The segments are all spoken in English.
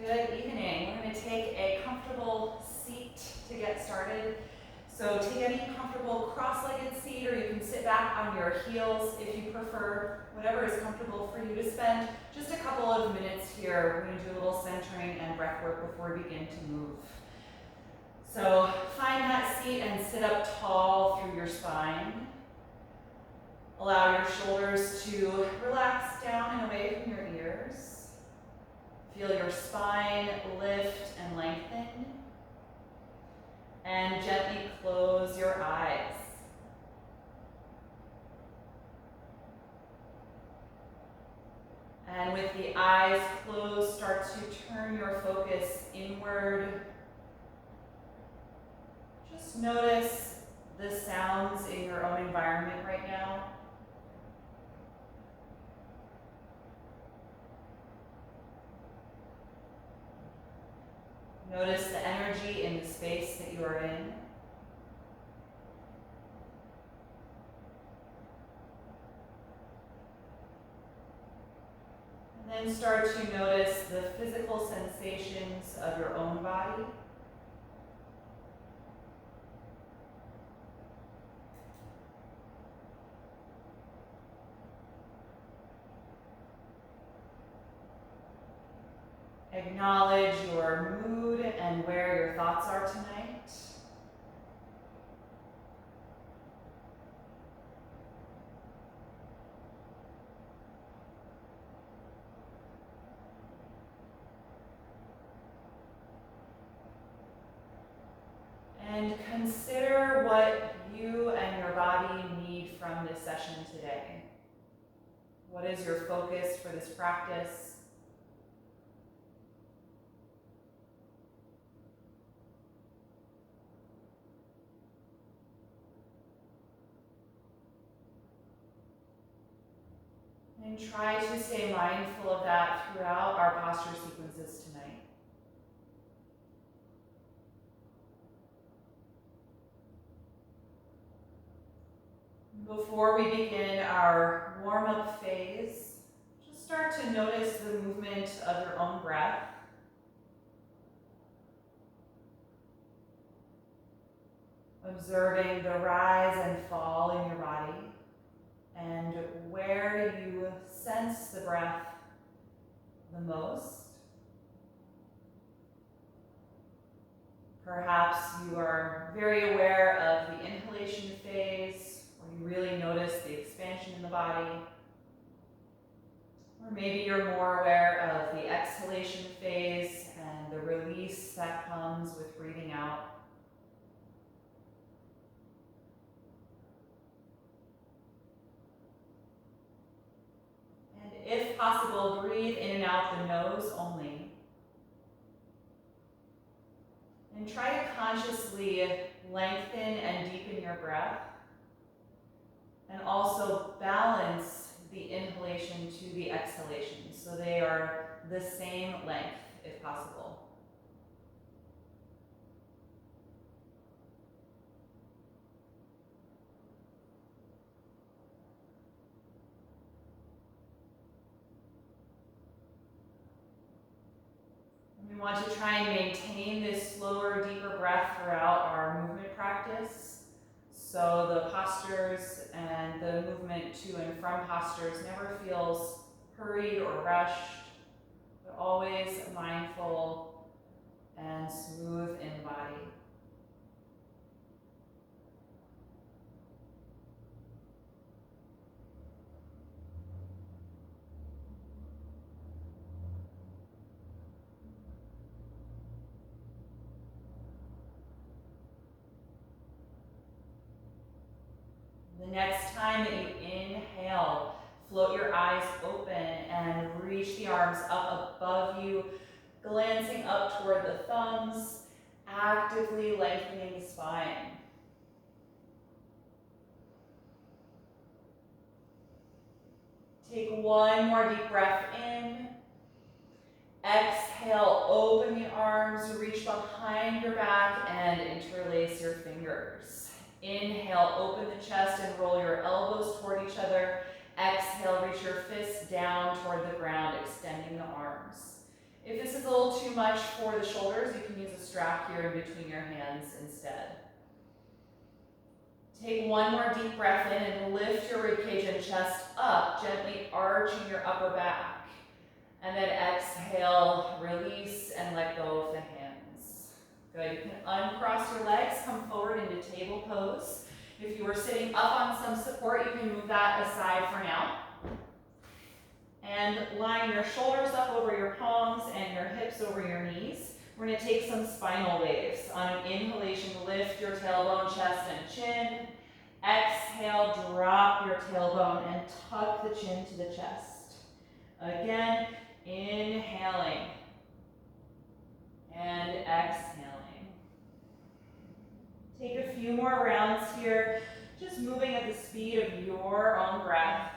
Good evening. We're going to take a comfortable seat to get started. So take any comfortable cross-legged seat, or you can sit back on your heels if you prefer, whatever is comfortable for you to spend just a couple of minutes here. We're going to do a little centering and breath work before we begin to move. So find that seat and sit up tall through your spine. Allow your shoulders to relax down and away from your ears. Feel your spine lift and lengthen. And gently close your eyes. And with the eyes closed, start to turn your focus inward. Just notice the sounds in your own environment right now. Notice the energy in the space that you are in. And then start to notice the physical sensations of your own body. Acknowledge your mood and where your thoughts are tonight. And consider what you and your body need from this session today. What is your focus for this practice? And try to stay mindful of that throughout our posture sequences tonight. Before we begin our warm-up phase, just start to notice the movement of your own breath. Observing the rise and fall in your body, and where you sense the breath the most. Perhaps you are very aware of the inhalation phase, or you really notice the expansion in the body. Or maybe you're more aware of the exhalation phase and the release that comes with breathing out. If possible, breathe in and out the nose only. And try to consciously lengthen and deepen your breath. And also balance the inhalation to the exhalation, so they are the same length if possible. We want to try and maintain this slower, deeper breath throughout our movement practice. So the postures and the movement to and from postures never feels hurried or rushed, but always mindful and smooth in the body. The next time that you inhale, float your eyes open and reach the arms up above you, glancing up toward the thumbs, actively lengthening the spine. Take one more deep breath in. Exhale, open the arms, reach behind your back and interlace your fingers. Inhale, open the chest and roll your elbows toward each other. Exhale, reach your fists down toward the ground, extending the arms. If this is is a little too much for the shoulders, you can use a strap here in between your hands instead. Take one more deep breath in and lift your ribcage and chest up, gently arching your upper back. And then exhale, release, and let go of the hands. Good, you can uncross your legs, come forward into table pose. If you were sitting up on some support, you can move that aside for now. And line your shoulders up over your palms and your hips over your knees. We're going to take some spinal waves. On an inhalation, lift your tailbone, chest, and chin. Exhale, drop your tailbone and tuck the chin to the chest. Again, inhaling and exhaling. Take a few more rounds here, just moving at the speed of your own breath.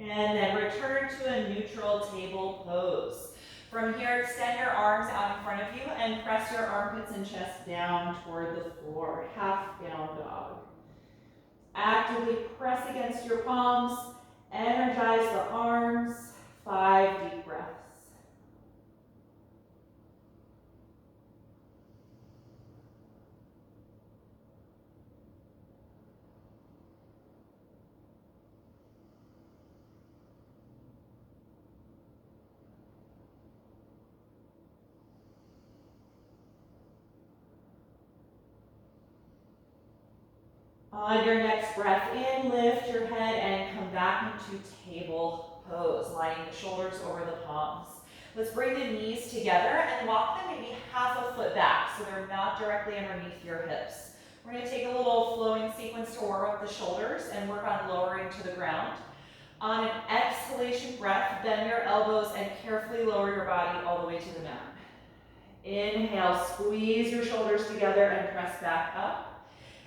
And then return to a neutral table pose. From here, extend your arms out in front of you and press your armpits and chest down toward the floor, half down dog. Actively press against your palms, energize the arms, 5 deep breaths. On your next breath in, lift your head and come back into table pose, lining the shoulders over the palms. Let's bring the knees together and walk them maybe half a foot back so they're not directly underneath your hips. We're going to take a little flowing sequence to warm up the shoulders and work on lowering to the ground. On an exhalation breath, bend your elbows and carefully lower your body all the way to the mat. Inhale, squeeze your shoulders together and press back up.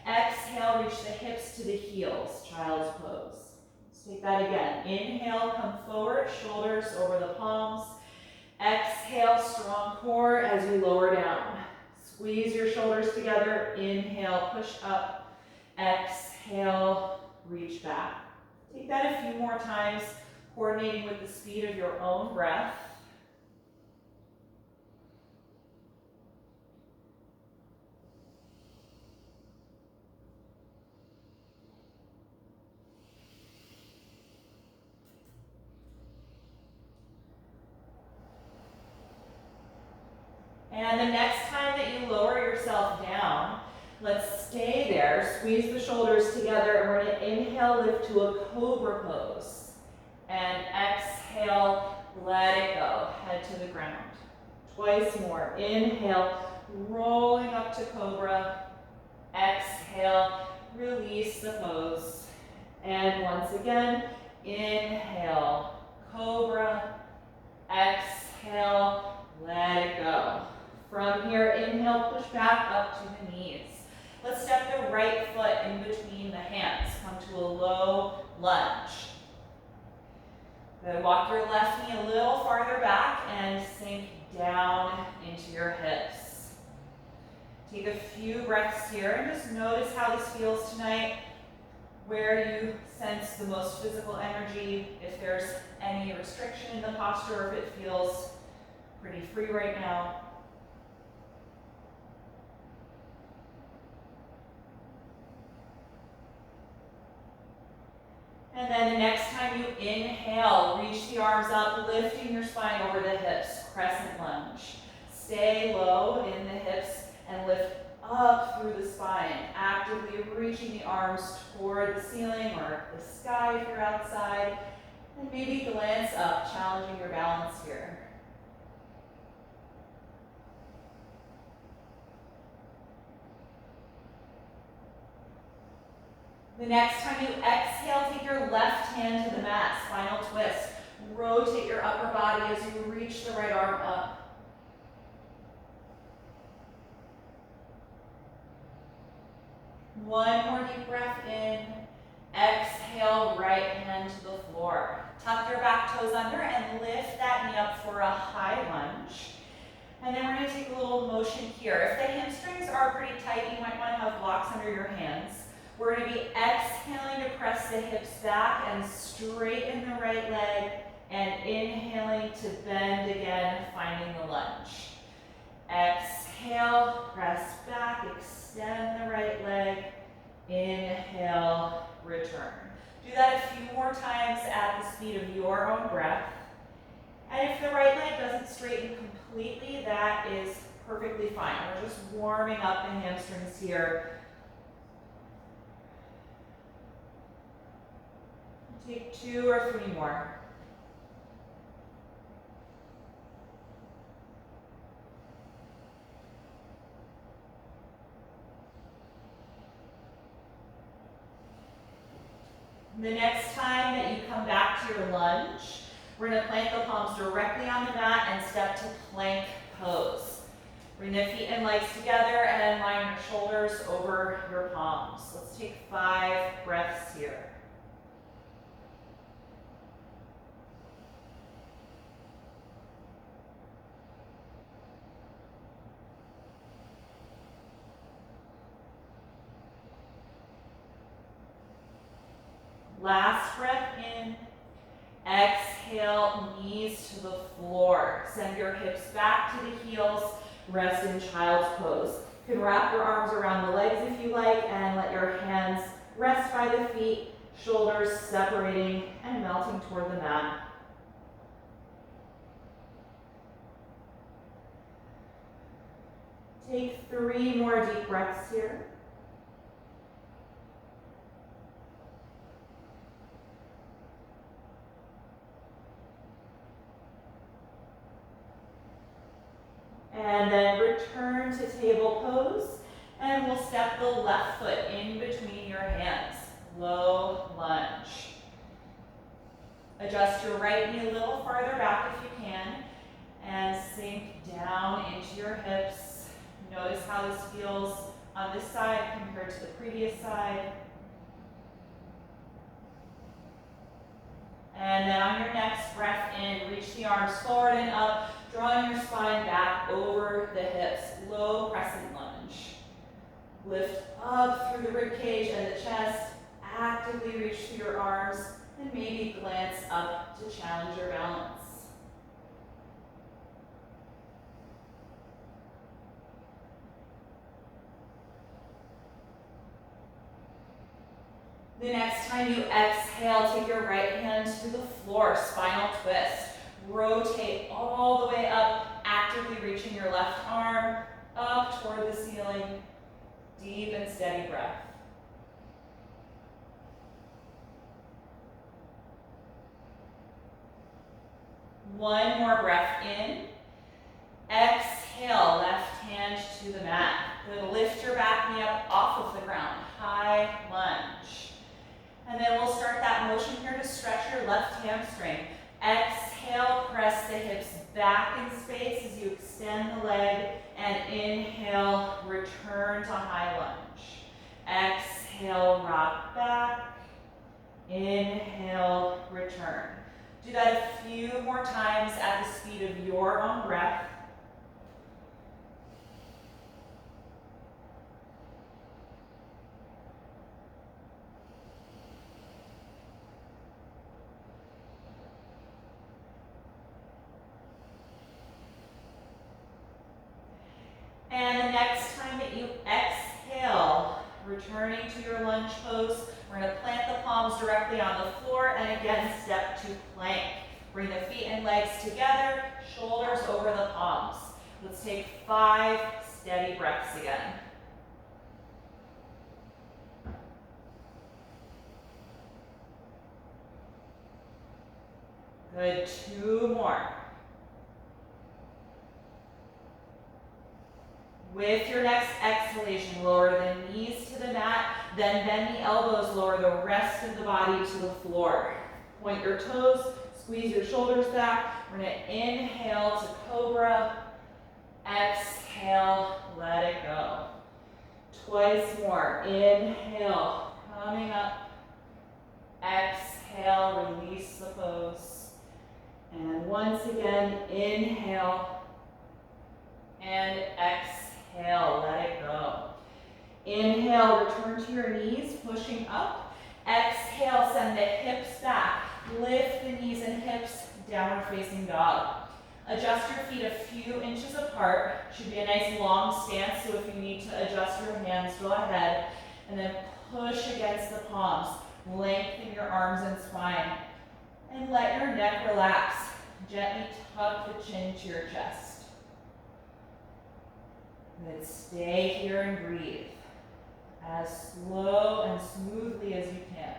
Exhale, reach the hips to the heels, child's pose. Let's take that again. Inhale, come forward, shoulders over the palms. Exhale, strong core as you lower down. Squeeze your shoulders together. Inhale, push up. Exhale, reach back. Take that a few more times, coordinating with the speed of your own breath. And the next time that you lower yourself down, let's stay there. Squeeze the shoulders together, and we're going to inhale, lift to a cobra pose. And exhale, let it go. Head to the ground. Twice more. Inhale, rolling up to cobra. Exhale, release the pose. And once again, inhale, cobra. Exhale, let it go. From here, inhale, push back up to the knees. Let's step the right foot in between the hands. Come to a low lunge. Good. Walk your left knee a little farther back and sink down into your hips. Take a few breaths here and just notice how this feels tonight, where you sense the most physical energy, if there's any restriction in the posture, or if it feels pretty free right now. And then the next time you inhale, reach the arms up, lifting your spine over the hips, crescent lunge. Stay low in the hips and lift up through the spine, actively reaching the arms toward the ceiling or the sky if you're outside, and maybe glance up, challenging your balance here. The next time you exhale, take your left hand to the mat, spinal twist. Rotate your upper body as you reach the right arm up. One more deep breath in. Exhale. floor. Tuck your back toes under and lift that knee up for a high lunge. And then we're going to take a little motion here. If the hamstrings are pretty tight, you might want to have blocks under your hands. We're going to be exhaling to press the hips back and straighten the right leg, and inhaling to bend again, finding the lunge. Exhale, press back, extend the right leg, inhale, return. Do that a few more times at the speed of your own breath. And if the right leg doesn't straighten completely, that is perfectly fine. We're just warming up the hamstrings here. Take 2 or 3 more. The next time that you come back to your lunge, we're going to plant the palms directly on the mat and step to plank pose. Bring the feet and legs together and line your shoulders over your palms. Let's take 5 breaths here. Last breath in. Exhale, knees to the floor. Send your hips back to the heels. Rest in child's pose. You can wrap your arms around the legs if you like and let your hands rest by the feet, shoulders separating and melting toward the mat. Take 3 more deep breaths here. And then return to table pose, and we'll step the left foot in between your hands. Low lunge. Adjust your right knee a little farther back if you can, and sink down into your hips. Notice how this feels on this side compared to the previous side. And then on your next breath in, reach the arms forward and up, drawing your spine back over the hips. Low crescent lunge. Lift up through the rib cage and the chest. Actively reach through your arms and maybe glance up to challenge your balance. The next time you exhale, take your right hand to the floor, spinal twist. Rotate all the way up, actively reaching your left arm up toward the ceiling. Deep and steady breath. One more breath in. Exhale, left hand to the mat. Then lift your back knee up off of the ground. High lunge. And then we'll start that motion here to stretch your left hamstring. Exhale, press the hips back in space as you extend the leg, and inhale, return to high lunge. Exhale, rock back. Inhale, return. Do that a few more times at the speed of your own breath. And the next time that you exhale, returning to your lunge pose, we're going to plant the palms directly on the floor and again step to plank. Bring the feet and legs together, shoulders over the palms. Let's take 5 steady breaths again. Good, 2 more. With your next exhalation, lower the knees to the mat, then bend the elbows, lower the rest of the body to the floor. Point your toes, squeeze your shoulders back. We're going to inhale to cobra, exhale, let it go. Twice more, inhale, coming up, exhale, release release the pose. And once again, inhale and exhale, let it go. Inhale, return to your knees, pushing up. Exhale, send the hips back. Lift the knees and hips, downward facing dog. Adjust your feet a few inches apart. Should be a nice long stance, so if you need to adjust your hands, go ahead. And then push against the palms. Lengthen your arms and spine. And let your neck relax. Gently tuck the chin to your chest. Good. Stay here and breathe as slow and smoothly as you can.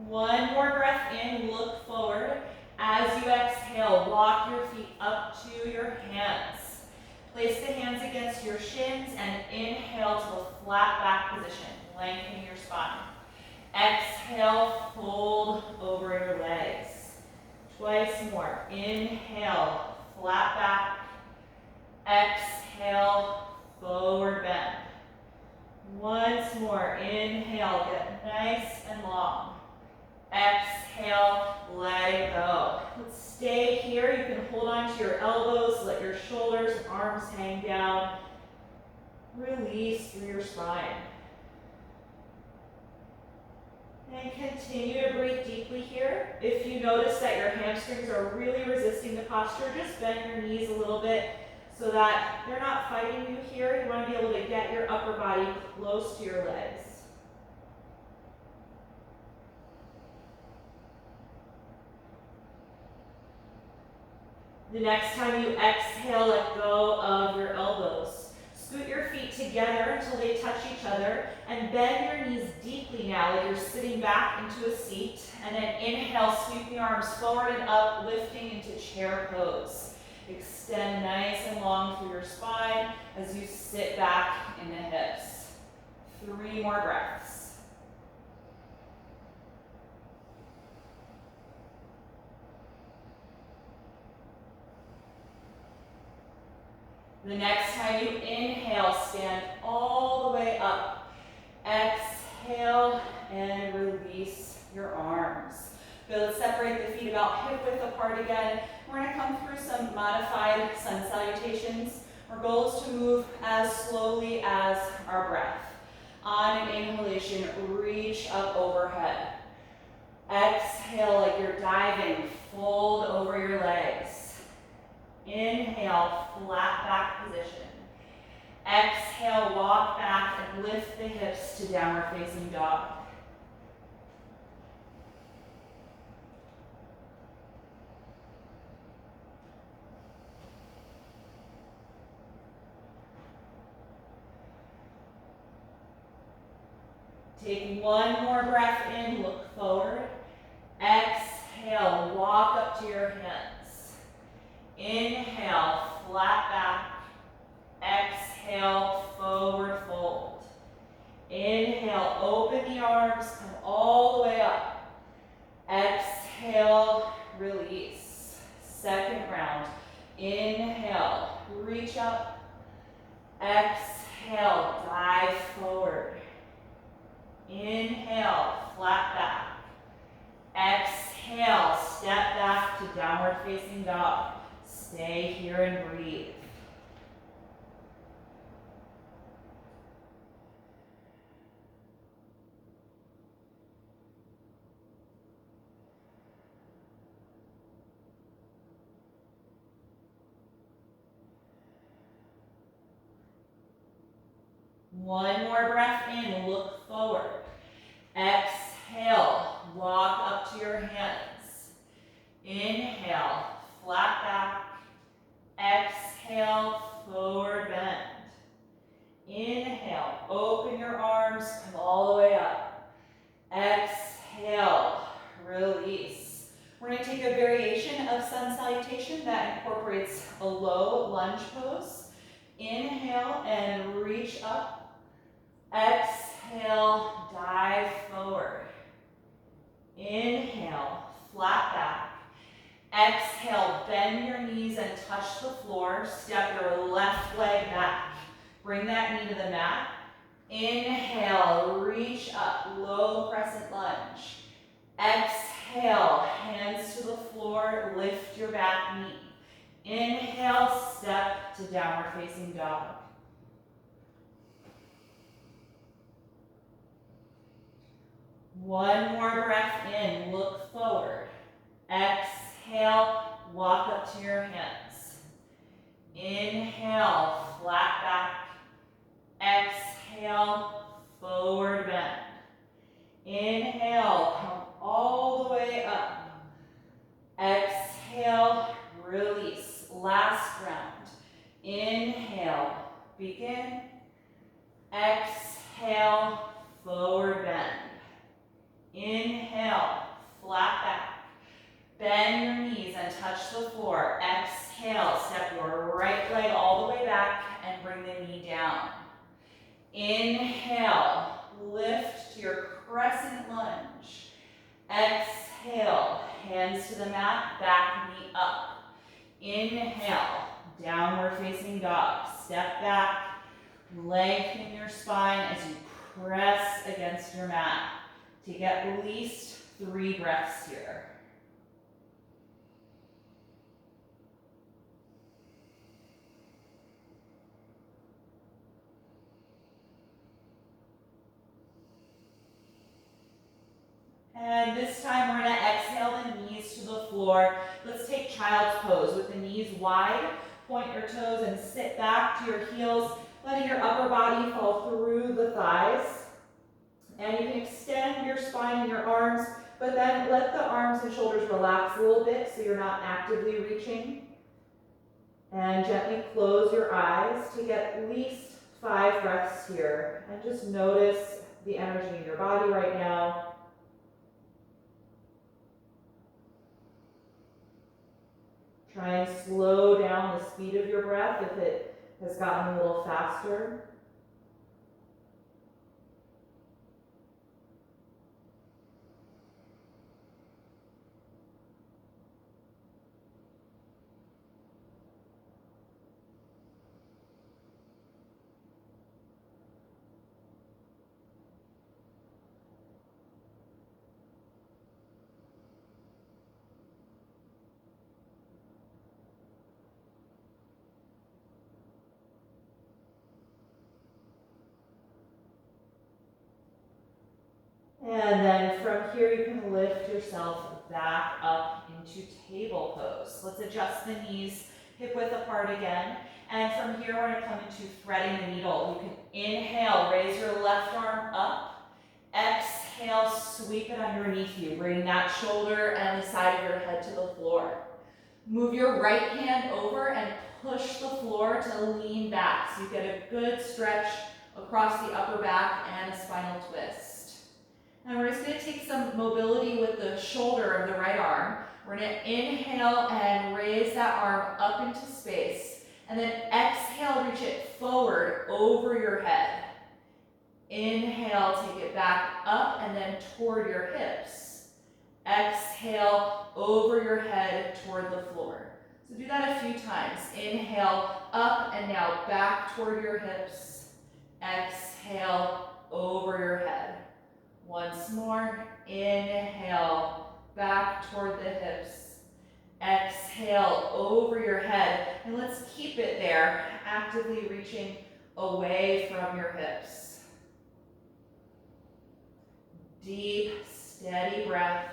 One more breath in, look forward. As you exhale, walk your feet up to your hands. Place the hands against your shins and inhale to a flat back position, lengthening your spine. Exhale, fold over your legs. Twice more. Inhale, flat back. Exhale, forward bend. Once more. Inhale, get nice and long. Exhale, let it go. Let's stay here. You can hold on to your elbows, let your shoulders and arms hang down. Release through your spine. And continue to breathe deeply here. If you notice that your hamstrings are really resisting the posture, just bend your knees a little bit so that they're not fighting you here. You want to be able to get your upper body close to your legs. The next time you exhale, let go of your elbows. Scoot your feet together until they touch each other and bend your knees deeply now like you're sitting back into a seat. And then inhale, sweep the arms forward and up, lifting into chair pose. Extend nice and long through your spine as you sit back in the hips. 3 more breaths. The next time you inhale, stand all the way up. Exhale and release your arms. Good, let's separate the feet about hip width apart again. We're going to come through some modified sun salutations. Our goal is to move as slowly as our breath. On an inhalation, reach up overhead. Exhale like you're diving, fold over your legs. Inhale, flat back position. Exhale, walk back and lift the hips to downward facing dog. Take 1 more breath in, look forward. Exhale, walk up to your hands. Inhale, flat back. Exhale, forward fold. Inhale, open the arms, come all the way up. Exhale, release. Second round. Inhale, reach up. Exhale, dive forward. Inhale, flat back. Exhale, step back to downward facing dog. Stay here and breathe. One more breath in, look forward. Exhale, walk up to your hands. Inhale, flat back. Exhale, forward bend. Inhale, open your arms, come all the way up. Exhale, release. We're going to take a variation of sun salutation that incorporates a low lunge pose. Inhale and reach up. Exhale, dive forward. Inhale, reach up, low crescent lunge. Exhale, hands to the floor, lift your back knee. Inhale, step to downward facing dog. One more breath in, look forward. Exhale, walk up to your hands. Inhale, flat back. Exhale, forward bend. Inhale, come all the way up. Exhale, release. Last round. Inhale, begin. Exhale, forward bend. Inhale, flat back. Bend your knees and touch the floor. Exhale, step your right leg all the way back and bring the knee down. Inhale, lift to your crescent lunge. Exhale, hands to the mat, back knee up. Inhale, downward facing dog. Step back, lengthen your spine as you press against your mat. Take at least 3 breaths here. And this time we're going to exhale the knees to the floor. Let's take child's pose with the knees wide. Point your toes and sit back to your heels, letting your upper body fall through the thighs. And you can extend your spine and your arms, but then let the arms and shoulders relax a little bit so you're not actively reaching. And gently close your eyes. Take at least 5 breaths here. And just notice the energy in your body right now. Try and slow down the speed of your breath if it has gotten a little faster. And then from here, you can lift yourself back up into table pose. Let's adjust the knees hip width apart again. And from here, we're going to come into threading the needle. You can inhale, raise your left arm up. Exhale, sweep it underneath you. Bring that shoulder and the side of your head to the floor. Move your right hand over and push the floor to lean back so you get a good stretch across the upper back and a spinal twist. And we're just going to take some mobility with the shoulder of the right arm. We're going to inhale and raise that arm up into space. And then exhale, reach it forward over your head. Inhale, take it back up and then toward your hips. Exhale, over your head toward the floor. So do that a few times. Inhale, up and now back toward your hips. Exhale, over your head. Once more, inhale, back toward the hips. Exhale, over your head. And let's keep it there, actively reaching away from your hips. Deep, steady breath.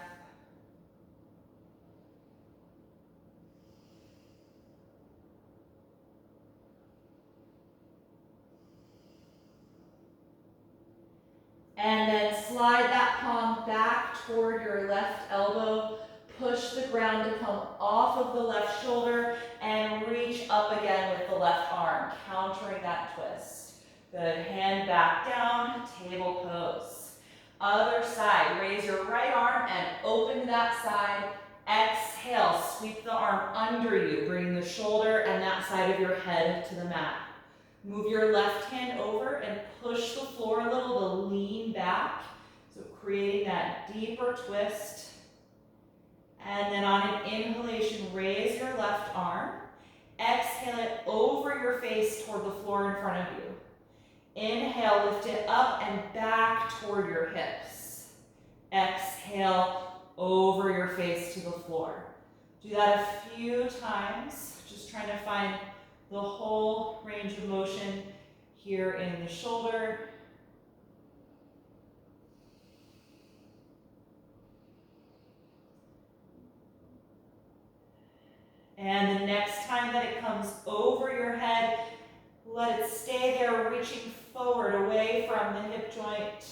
And then slide that palm back toward your left elbow. Push the ground to come off of the left shoulder and reach up again with the left arm, countering that twist. Good, hand back down, table pose. Other side, raise your right arm and open to that side. Exhale, sweep the arm under you. Bring the shoulder and that side of your head to the mat. Move your left hand over and push the floor a little to lean back. So creating that deeper twist. And then on an inhalation, raise your left arm. Exhale it over your face toward the floor in front of you. Inhale, lift it up and back toward your hips. Exhale, over your face to the floor. Do that a few times, just trying to find the whole range of motion here in the shoulder. And the next time that it comes over your head, let it stay there, reaching forward away from the hip joint.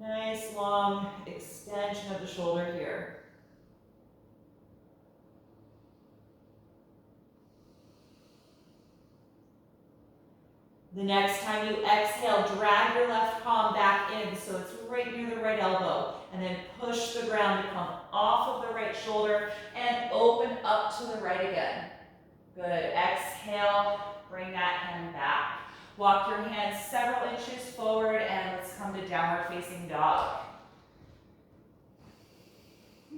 Nice long extension of the shoulder here. The next time you exhale, drag your left palm back in so it's right near the right elbow. And then push the ground to come off of the right shoulder and open up to the right again. Good. Exhale, bring that hand back. Walk your hands several inches forward and let's come to downward facing dog.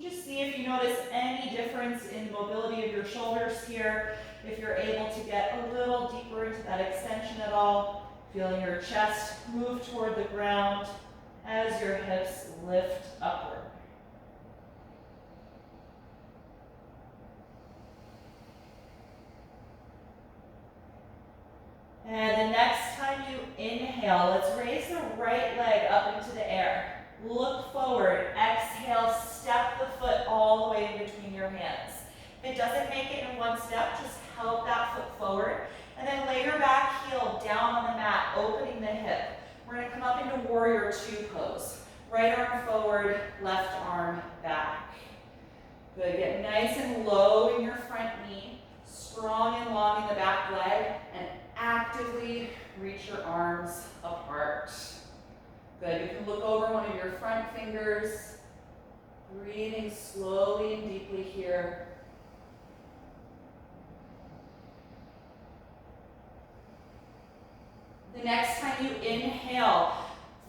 Just see if you notice any difference in the mobility of your shoulders here. If you're able to get a little deeper into that extension at all, feeling your chest move toward the ground as your hips lift upward. And the next time you inhale, let's raise the right leg up into the air. Look forward, exhale, step the foot all the way in between your hands. If it doesn't make it in one step, just help that foot forward. And then lay your back heel down on the mat, opening the hip. We're gonna come up into warrior two pose. Right arm forward, left arm back. Good, get nice and low in your front knee, strong and long in the back leg, and actively reach your arms apart. Good, you can look over one of your front fingers, breathing slowly and deeply here. The next time you inhale,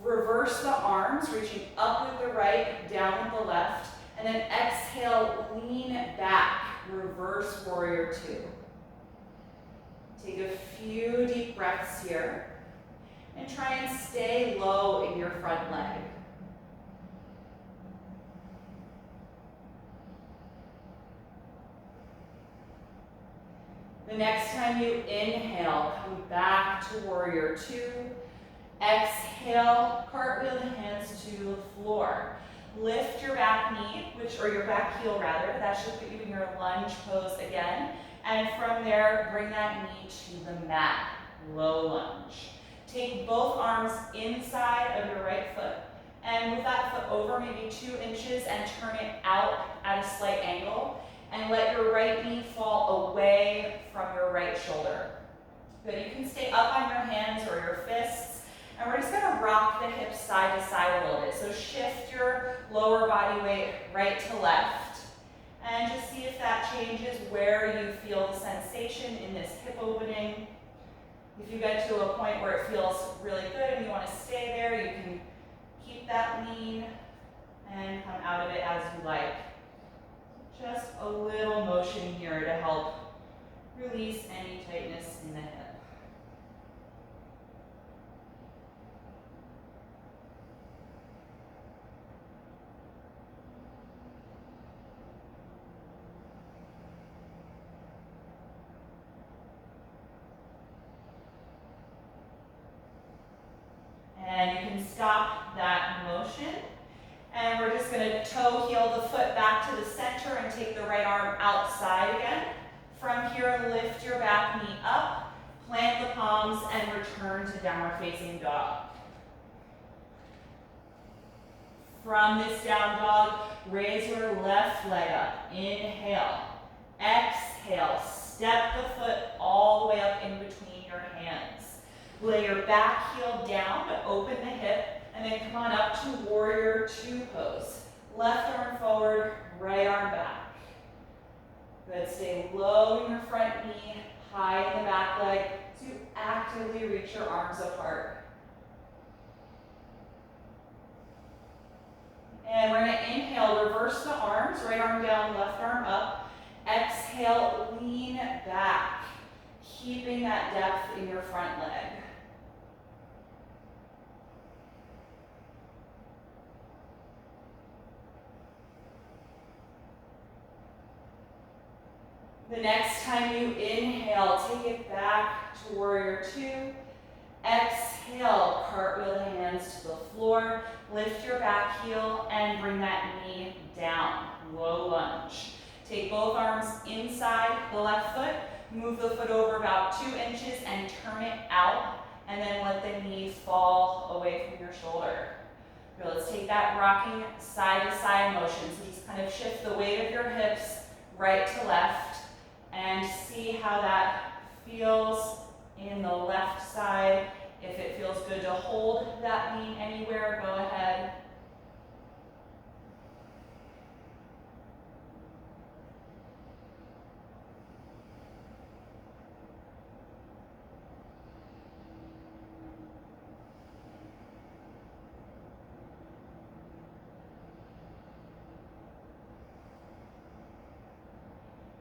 reverse the arms, reaching up with the right, down with the left, and then exhale, lean back, reverse warrior two. Take a few deep breaths here, and try and stay low in your front leg. The next time you inhale, come back to warrior two. Exhale, cartwheel the hands to the floor. Lift your back knee, or your back heel rather. That should put you in your lunge pose again. And from there, bring that knee to the mat, low lunge. Take both arms inside of your right foot. And move that foot over maybe 2 inches and turn it out at a slight angle. And let your right knee fall away from your right shoulder. Good, you can stay up on your hands or your fists. And we're just gonna rock the hips side to side a little bit. So shift your lower body weight right to left. And just see if that changes where you feel the sensation in this hip opening. If you get to a point where it feels really good and you wanna stay there, you can keep that lean and come out of it as you like. Just a little motion here to help release any tightness in the hip. And you can stop that motion. And we're just gonna toe heel the foot back to the center and take the right arm outside again. From here, lift your back knee up, plant the palms, and return to downward facing dog. From this down dog, raise your left leg up. Inhale. Exhale. Step the foot all the way up in between your hands. Lay your back heel down to open the hip, and then come on up to warrior two pose. Left arm forward, right arm back. Good, stay low in your front knee, high in the back leg, to actively reach your arms apart. And we're gonna inhale, reverse the arms, right arm down, left arm up. Exhale, lean back, keeping that depth in your front leg. The next time you inhale, take it back to warrior two. Exhale, cartwheel the hands to the floor. Lift your back heel and bring that knee down. Low lunge. Take both arms inside the left foot. Move the foot over about 2 inches and turn it out. And then let the knee fall away from your shoulder. Here, let's take that rocking side-to-side motion. So just kind of shift the weight of your hips right to left and see how that feels in the left side. If it feels good to hold that knee anywhere, go ahead.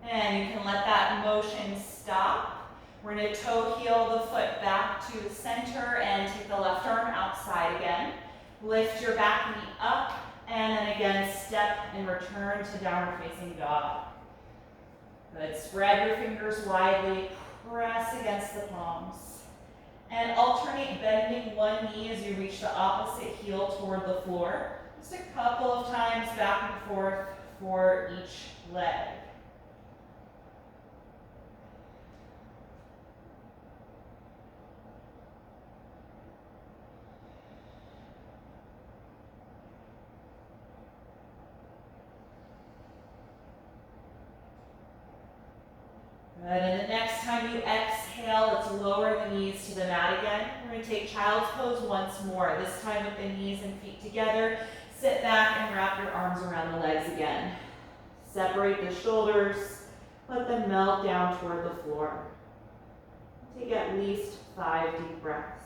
And you can let that motion stop. We're going to toe heel the foot back to the center and take the left arm outside again. Lift your back knee up and then again step and return to downward facing dog. Good. Spread your fingers widely. Press against the palms. And alternate bending one knee as you reach the opposite heel toward the floor. Just a couple of times back and forth for each leg. Good, and the next time you exhale, let's lower the knees to the mat again. We're going to take child's pose once more, this time with the knees and feet together. Sit back and wrap your arms around the legs again. Separate the shoulders, let them melt down toward the floor. Take at least 5 deep breaths.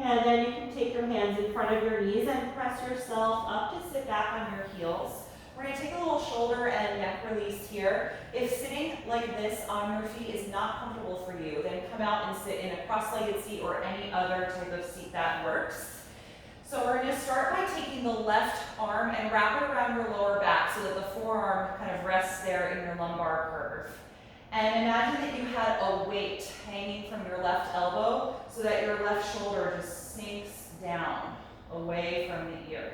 And then you can take your hands in front of your knees and press yourself up to sit back on your heels. We're going to take a little shoulder and neck release here. If sitting like this on your feet is not comfortable for you, then come out and sit in a cross-legged seat or any other type of seat that works. So we're going to start by taking the left arm and wrap it around your lower back so that the forearm kind of rests there in your lumbar curve. And imagine that you had a weight hanging from your left elbow so that your left shoulder just sinks down away from the ear.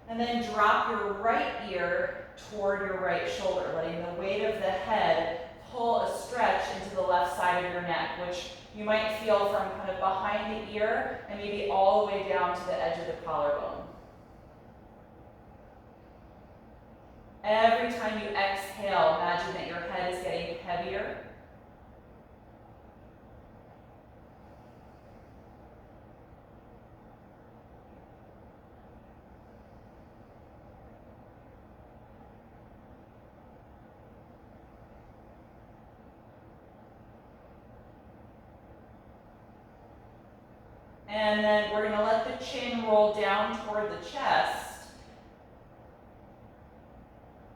And then drop your right ear toward your right shoulder, letting the weight of the head pull a stretch into the left side of your neck, which you might feel from kind of behind the ear and maybe all the way down to the edge of the collarbone. Every time you exhale, imagine that your head is getting heavier. And then we're going to let the chin roll down toward the chest.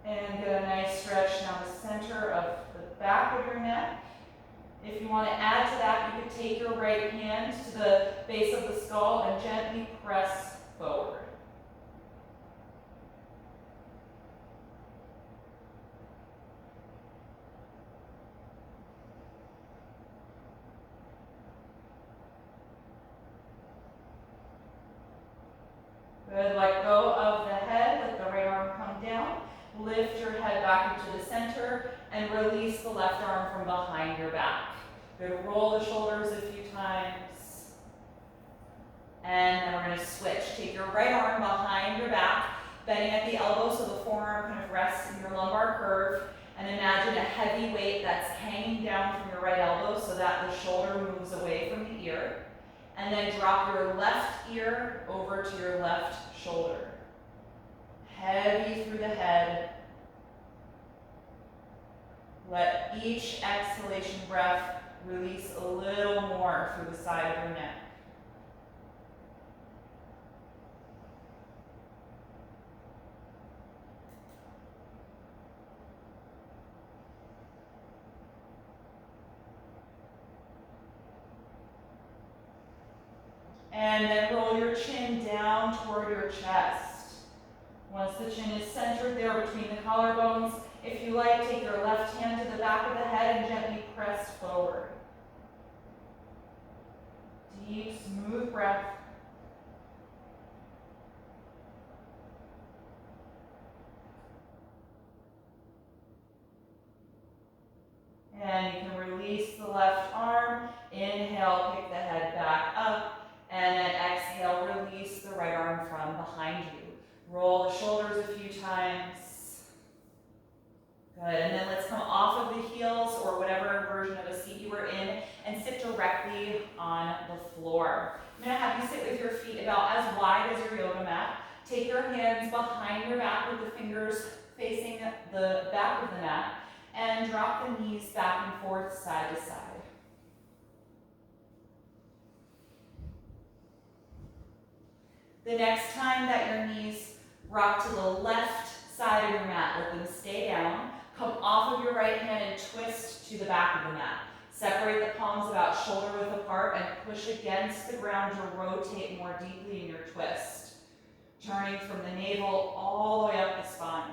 And get a nice stretch down the center of the back of your neck. If you want to add to that, you could take your right hand to the base of the skull and gently press forward. Good, let go of the head, let the right arm come down. Lift your head back into the center and release the left arm from behind your back. Good, roll the shoulders a few times. And then we're going to switch. Take your right arm behind your back, bending at the elbow so the forearm kind of rests in your lumbar curve. And imagine a heavy weight that's hanging down from your right elbow so that the shoulder moves away from the ear. And then drop your left ear over to your left shoulder. Heavy through the head. Let each exhalation breath release a little more through the side of your neck. And then roll your chin down toward your chest. Once the chin is centered there between the collarbones, if you like, take your left hand to the back of the head and gently press forward. Deep, smooth breath. And you can release the left arm. Inhale, pick the head back up. And then exhale, release the right arm from behind you. Roll the shoulders a few times. Good, and then let's come off of the heels or whatever version of a seat you were in and sit directly on the floor. I'm gonna have you sit with your feet about as wide as your yoga mat. Take your hands behind your back with the fingers facing the back of the mat and drop the knees back and forth side to side. The next time that your knees rock to the left side of your mat, let them stay down. Come off of your right hand and twist to the back of the mat. Separate the palms about shoulder width apart and push against the ground to rotate more deeply in your twist. Turning from the navel all the way up the spine.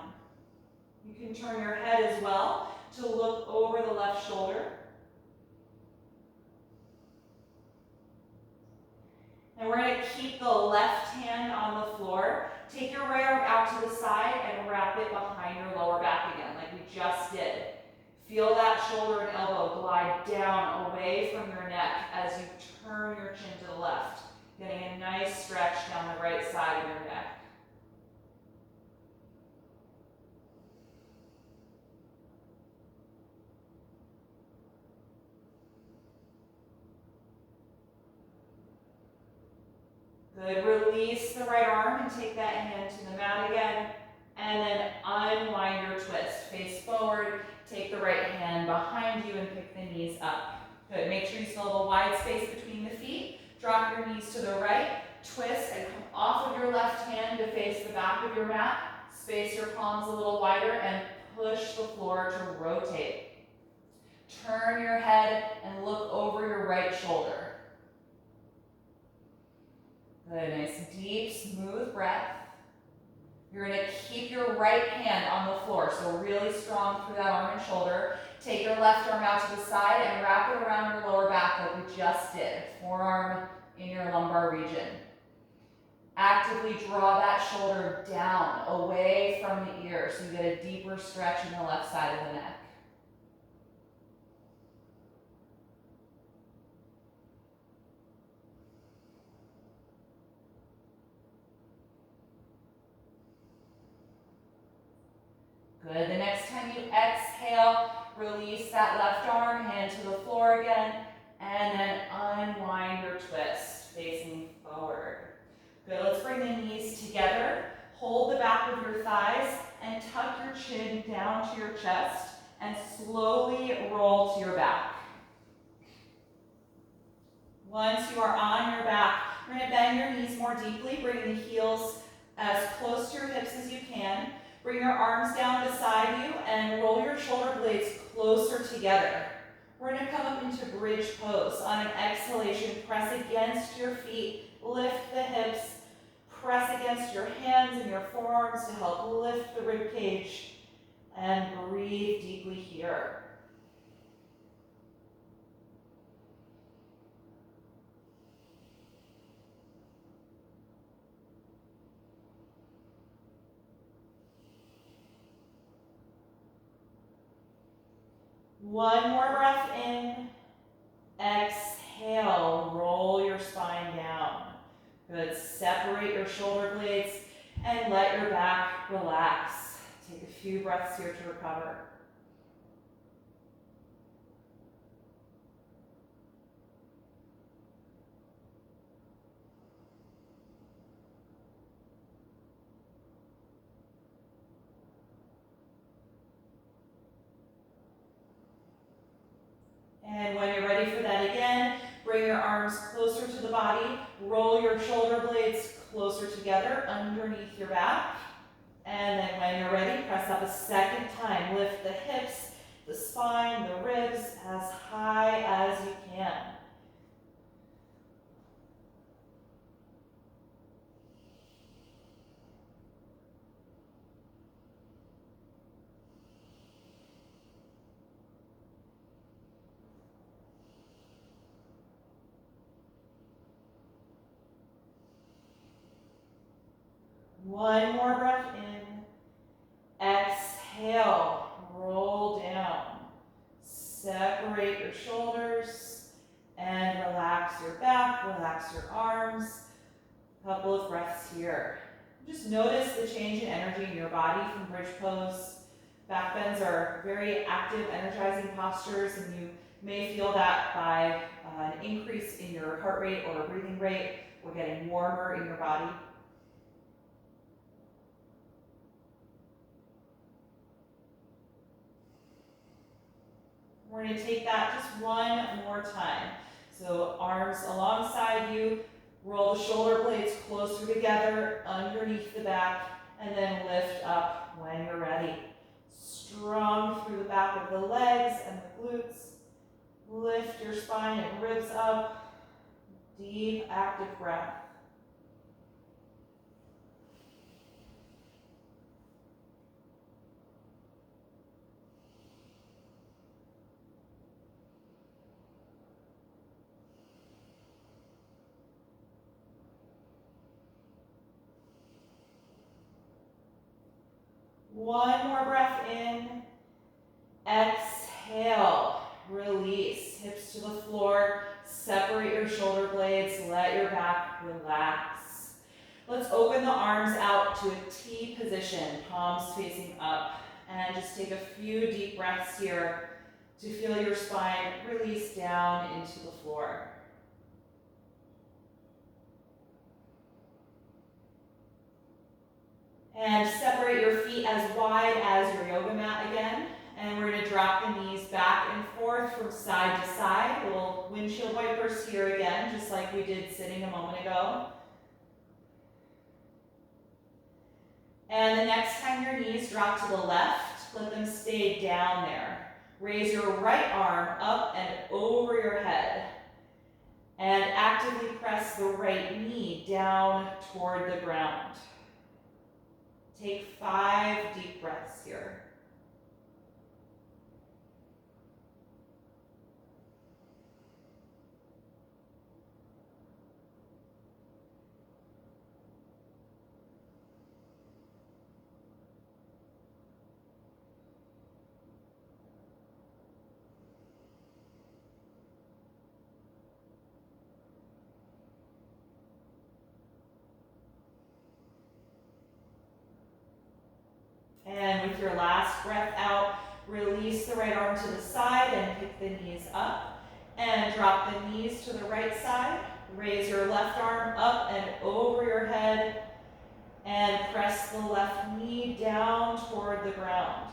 You can turn your head as well to look over the left shoulder. And we're going to keep the left hand on the floor. Take your right arm out to the side and wrap it behind your lower back again, like we just did. Feel that shoulder and elbow glide down away from your neck as you turn your chin to the left, getting a nice stretch down the right side of your neck. Good, release the right arm and take that hand to the mat again. And then unwind your twist. Face forward, take the right hand behind you and pick the knees up. Good, make sure you still have a wide space between the feet. Drop your knees to the right, twist and come off of your left hand to face the back of your mat. Space your palms a little wider and push the floor to rotate. Turn your head and look over your right shoulder. Good, nice deep, smooth breath. You're gonna keep your right hand on the floor, so really strong through that arm and shoulder. Take your left arm out to the side and wrap it around your lower back like we just did. Forearm in your lumbar region. Actively draw that shoulder down, away from the ear, so you get a deeper stretch in the left side of the neck. Good, the next time you exhale, release that left arm, hand to the floor again, and then unwind your twist, facing forward. Good, let's bring the knees together, hold the back of your thighs, and tuck your chin down to your chest, and slowly roll to your back. Once you are on your back, you're gonna bend your knees more deeply, bring the heels as close to your hips as you can. Bring your arms down beside you and roll your shoulder blades closer together. We're going to come up into bridge pose. On an exhalation, press against your feet, lift the hips, press against your hands and your forearms to help lift the rib cage, and breathe deeply here. One more breath in. Exhale, roll your spine down. Good, separate your shoulder blades and let your back relax. Take a few breaths here to recover. And when you're ready for that again, bring your arms closer to the body, roll your shoulder blades closer together underneath your back. And then when you're ready, press up a second time. Lift the hips, the spine, the ribs as high as you can. One more breath in. Exhale, roll down. Separate your shoulders and relax your back, relax your arms. A couple of breaths here. Just notice the change in energy in your body from bridge pose. Back bends are very active, energizing postures, and you may feel that by an increase in your heart rate or breathing rate or getting warmer in your body. We're going to take that just one more time. So arms alongside you, roll the shoulder blades closer together underneath the back, and then lift up when you're ready. Strong through the back of the legs and the glutes. Lift your spine and ribs up. Deep, active breath. One more breath in. Exhale. Release. Hips to the floor. Separate your shoulder blades. Let your back relax. Let's open the arms out to a T position, palms facing up. And just take a few deep breaths here to feel your spine release down into the floor. And separate your feet as wide as your yoga mat again. And we're going to drop the knees back and forth from side to side. Little windshield wipers here again, just like we did sitting a moment ago. And the next time your knees drop to the left, let them stay down there. Raise your right arm up and over your head. And actively press the right knee down toward the ground. Take 5 deep breaths here. And with your last breath out, release the right arm to the side and pick the knees up. And drop the knees to the right side. Raise your left arm up and over your head. And press the left knee down toward the ground.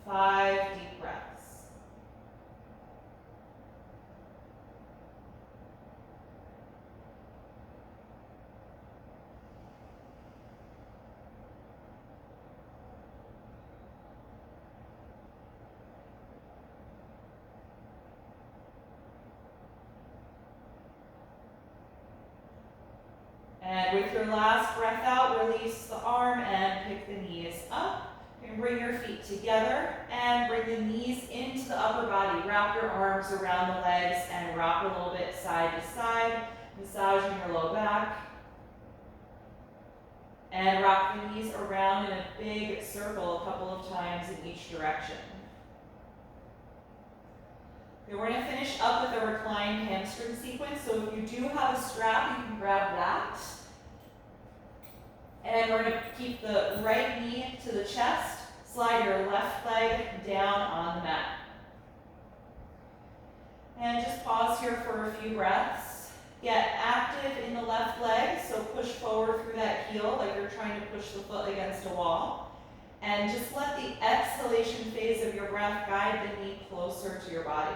5 deep breaths. And with your last breath out, release the arm and pick the knees up. And bring your feet together and bring the knees into the upper body. Wrap your arms around the legs and rock a little bit side to side, massaging your low back. And rock the knees around in a big circle a couple of times in each direction. Okay, we're going to finish up with a reclined hamstring sequence. So if you do have a strap, you can grab that. And we're going to keep the right knee to the chest. Slide your left leg down on the mat. And just pause here for a few breaths. Get active in the left leg, so push forward through that heel like you're trying to push the foot against a wall. And just let the exhalation phase of your breath guide the knee closer to your body.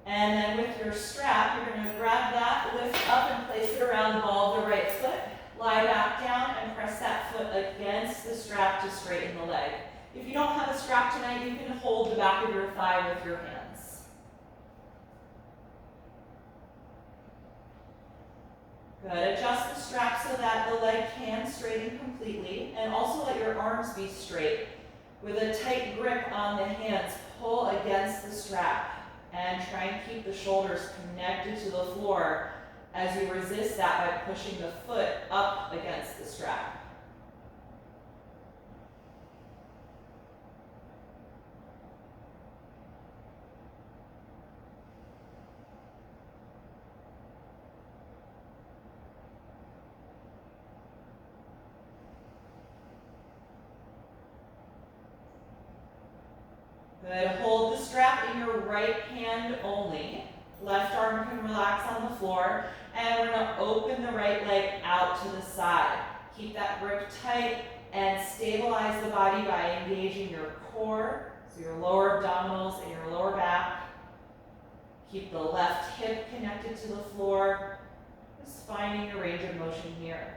And then with your strap, you're going to grab that, lift up and place it around the ball of the right foot. Lie back down and press that foot against the strap to straighten the leg. If you don't have a strap tonight, you can hold the back of your thigh with your hands. Good. Adjust the strap so that the leg can straighten completely, and also let your arms be straight. With a tight grip on the hands, pull against the strap and try and keep the shoulders connected to the floor as you resist that by pushing the foot up against the strap. Good. Hold the strap in your right hand only. Left arm can relax on the floor. And we're going to open the right leg out to the side. Keep that grip tight and stabilize the body by engaging your core, so your lower abdominals and your lower back. Keep the left hip connected to the floor. Just finding your range of motion here.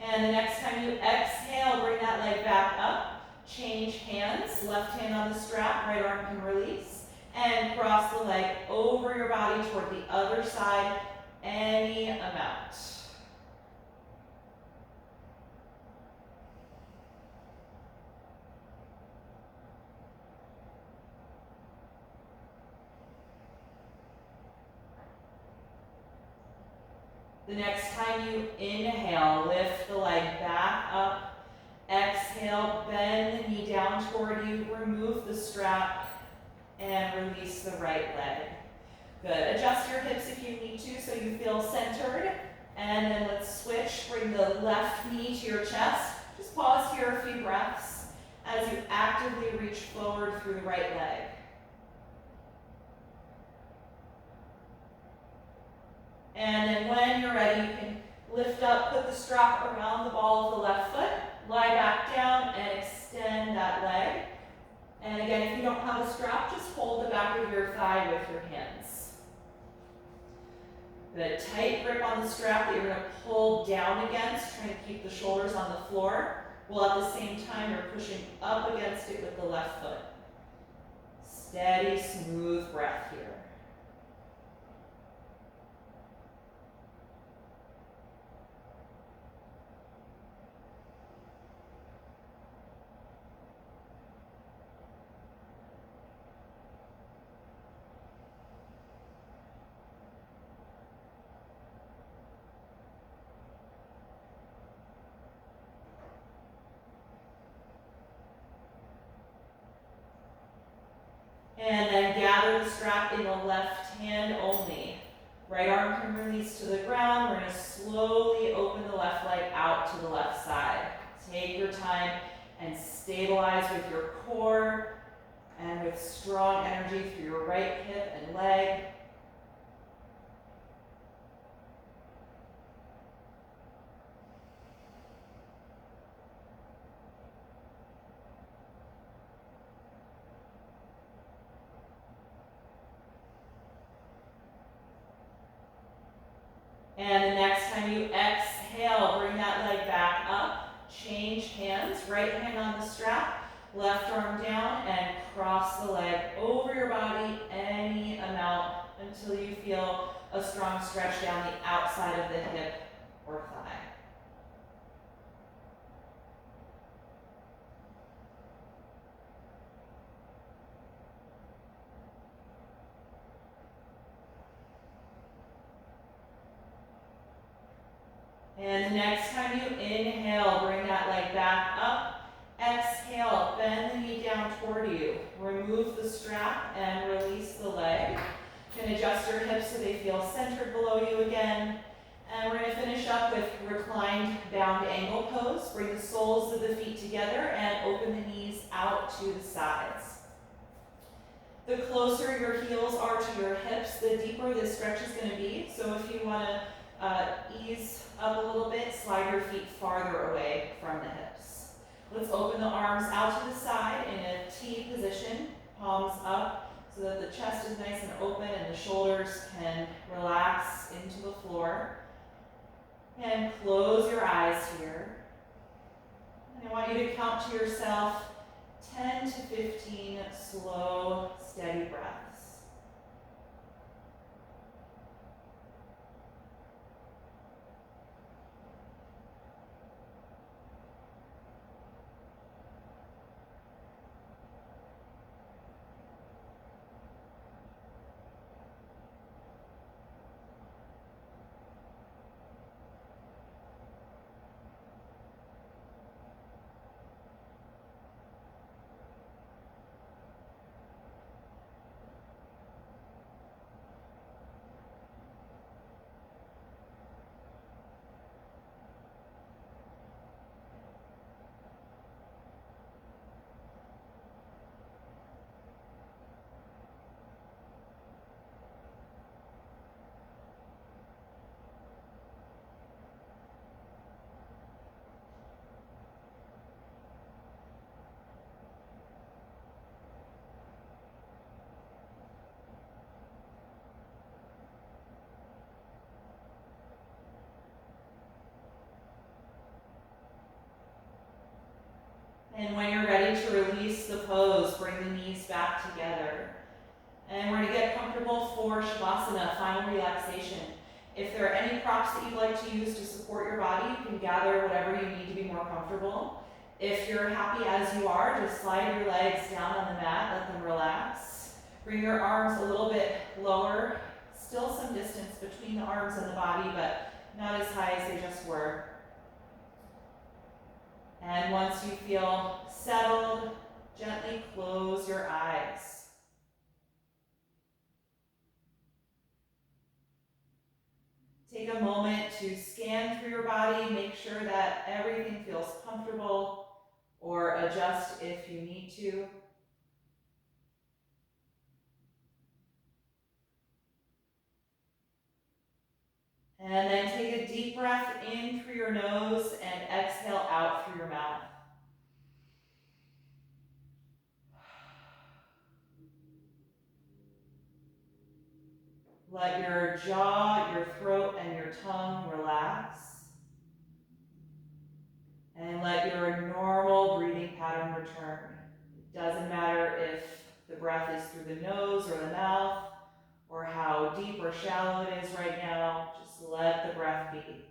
And the next time you exhale, bring that leg back up. Change hands, left hand on the strap, right arm can release. And cross the leg over your body toward the other side, any amount. The next time you inhale, lift the leg back up. Exhale, bend the knee down toward you. Remove the strap and release the right leg. Good. Adjust your hips if you need to so you feel centered. And then let's switch. Bring the left knee to your chest. Just pause here a few breaths as you actively reach forward through the right leg. And then when you're ready, you can lift up, put the strap around the ball of the left foot, lie back down and extend that leg. And again, if you don't have a strap, just hold the back of your thigh with your hands. Good. Tight grip on the strap that you're going to pull down against, trying to keep the shoulders on the floor, while at the same time you're pushing up against it with the left foot. Steady, smooth breath here. And then gather the strap in the left hand only. Right arm can release to the ground. We're going to slowly open the left leg out to the left side. Take your time and stabilize with your core and with strong energy through your right hip and leg. And the next time you exhale, bring that leg back up. Change hands, right hand on the strap, left arm down, and cross the leg over your body any amount until you feel a strong stretch down the outside of the hip or thigh. And the next time you inhale, bring that leg back up. Exhale, bend the knee down toward you. Remove the strap and release the leg. You can adjust your hips so they feel centered below you again. And we're going to finish up with reclined bound angle pose. Bring the soles The closer your heels are to your hips, the deeper this stretch is going to be. So if you want to ease up a little bit, slide your feet farther away from the hips. Let's open the arms out to the side in a T position, palms up, so that the chest is nice and open and the shoulders can relax into the floor. And close your eyes here. And I want you to count to yourself 10 to 15 slow, steady breaths. And when you're ready to release the pose, bring the knees back together. And we're going to get comfortable for Shavasana, final relaxation. If there are any props that you'd like to use to support your body, you can gather whatever you need to be more comfortable. If you're happy as you are, just slide your legs down on the mat, let them relax. Bring your arms a little bit lower. Still some distance between the arms and the body, but not as high as they just were. And once you feel settled, gently close your eyes. Take a moment to scan through your body, make sure that everything feels comfortable, or adjust if you need to. And then take a deep breath in through your nose and exhale out through your mouth. Let your jaw, your throat, and your tongue relax. And let your normal breathing pattern return. It doesn't matter if the breath is through the nose or the mouth, or how deep or shallow it is right now. Just let the breath be.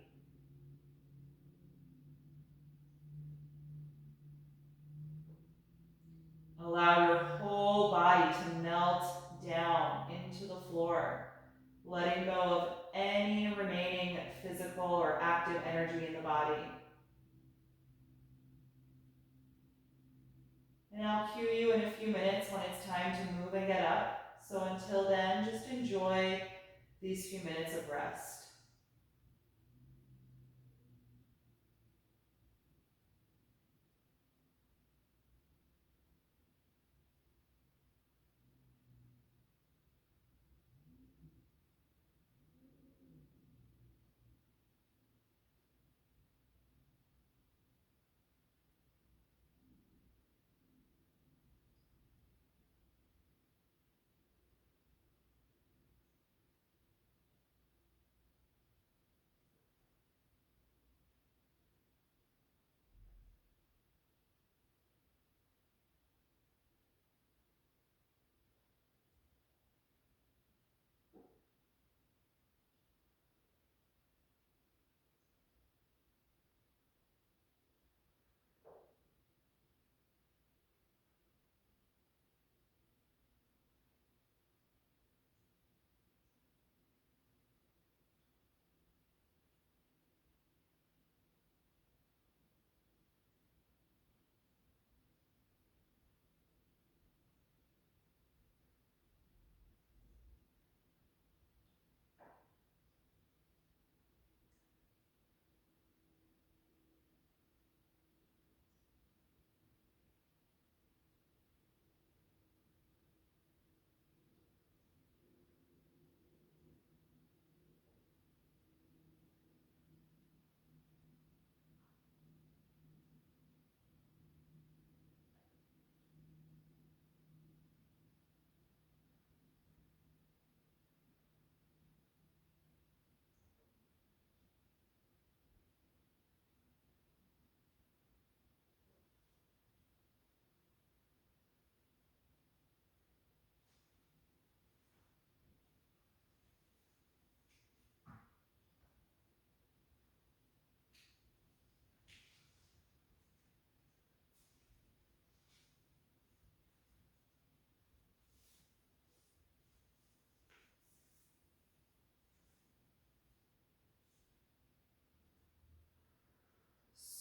Allow your whole body to melt down into the floor, letting go of any remaining physical or active energy in the body. And I'll cue you in a few minutes when it's time to move and get up. So until then, just enjoy these few minutes of rest.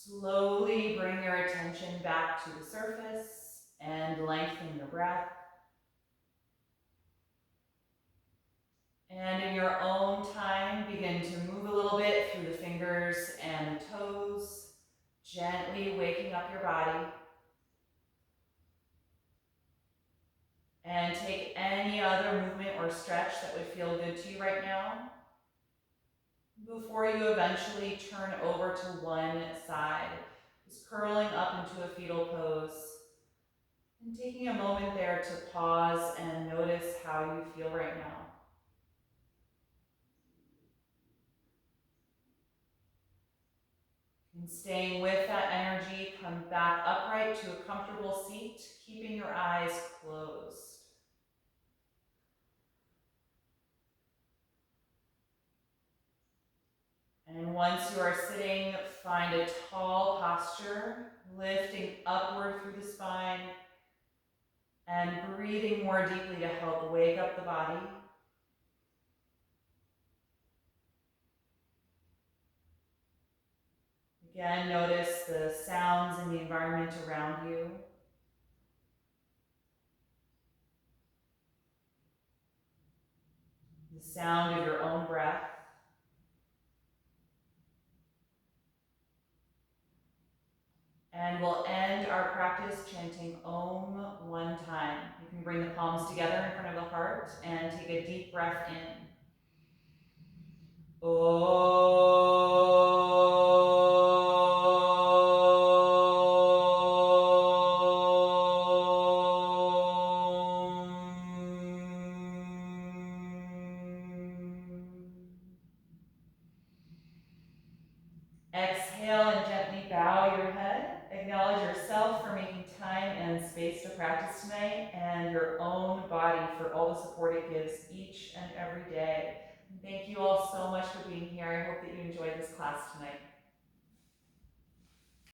Slowly bring your attention back to the surface and lengthen your breath. And in your own time, begin to move a little bit through the fingers and the toes, gently waking up your body. And take any other movement or stretch that would feel good to you right now before you eventually turn over to one side. Just curling up into a fetal pose and taking a moment there to pause and notice how you feel right now. And staying with that energy, come back upright to a comfortable seat, keeping your eyes closed. And once you are sitting, find a tall posture, lifting upward through the spine and breathing more deeply to help wake up the body. Again, notice the sounds in the environment around you. The sound of your own breath. And we'll end our practice chanting Om one time. You can bring the palms together in front of the heart and take a deep breath in. Om. Exhale and gently bow your head. Acknowledge yourself for making time and space to practice tonight, and your own body for all the support it gives each and every day. Thank you all so much for being here. I hope that you enjoyed this class tonight.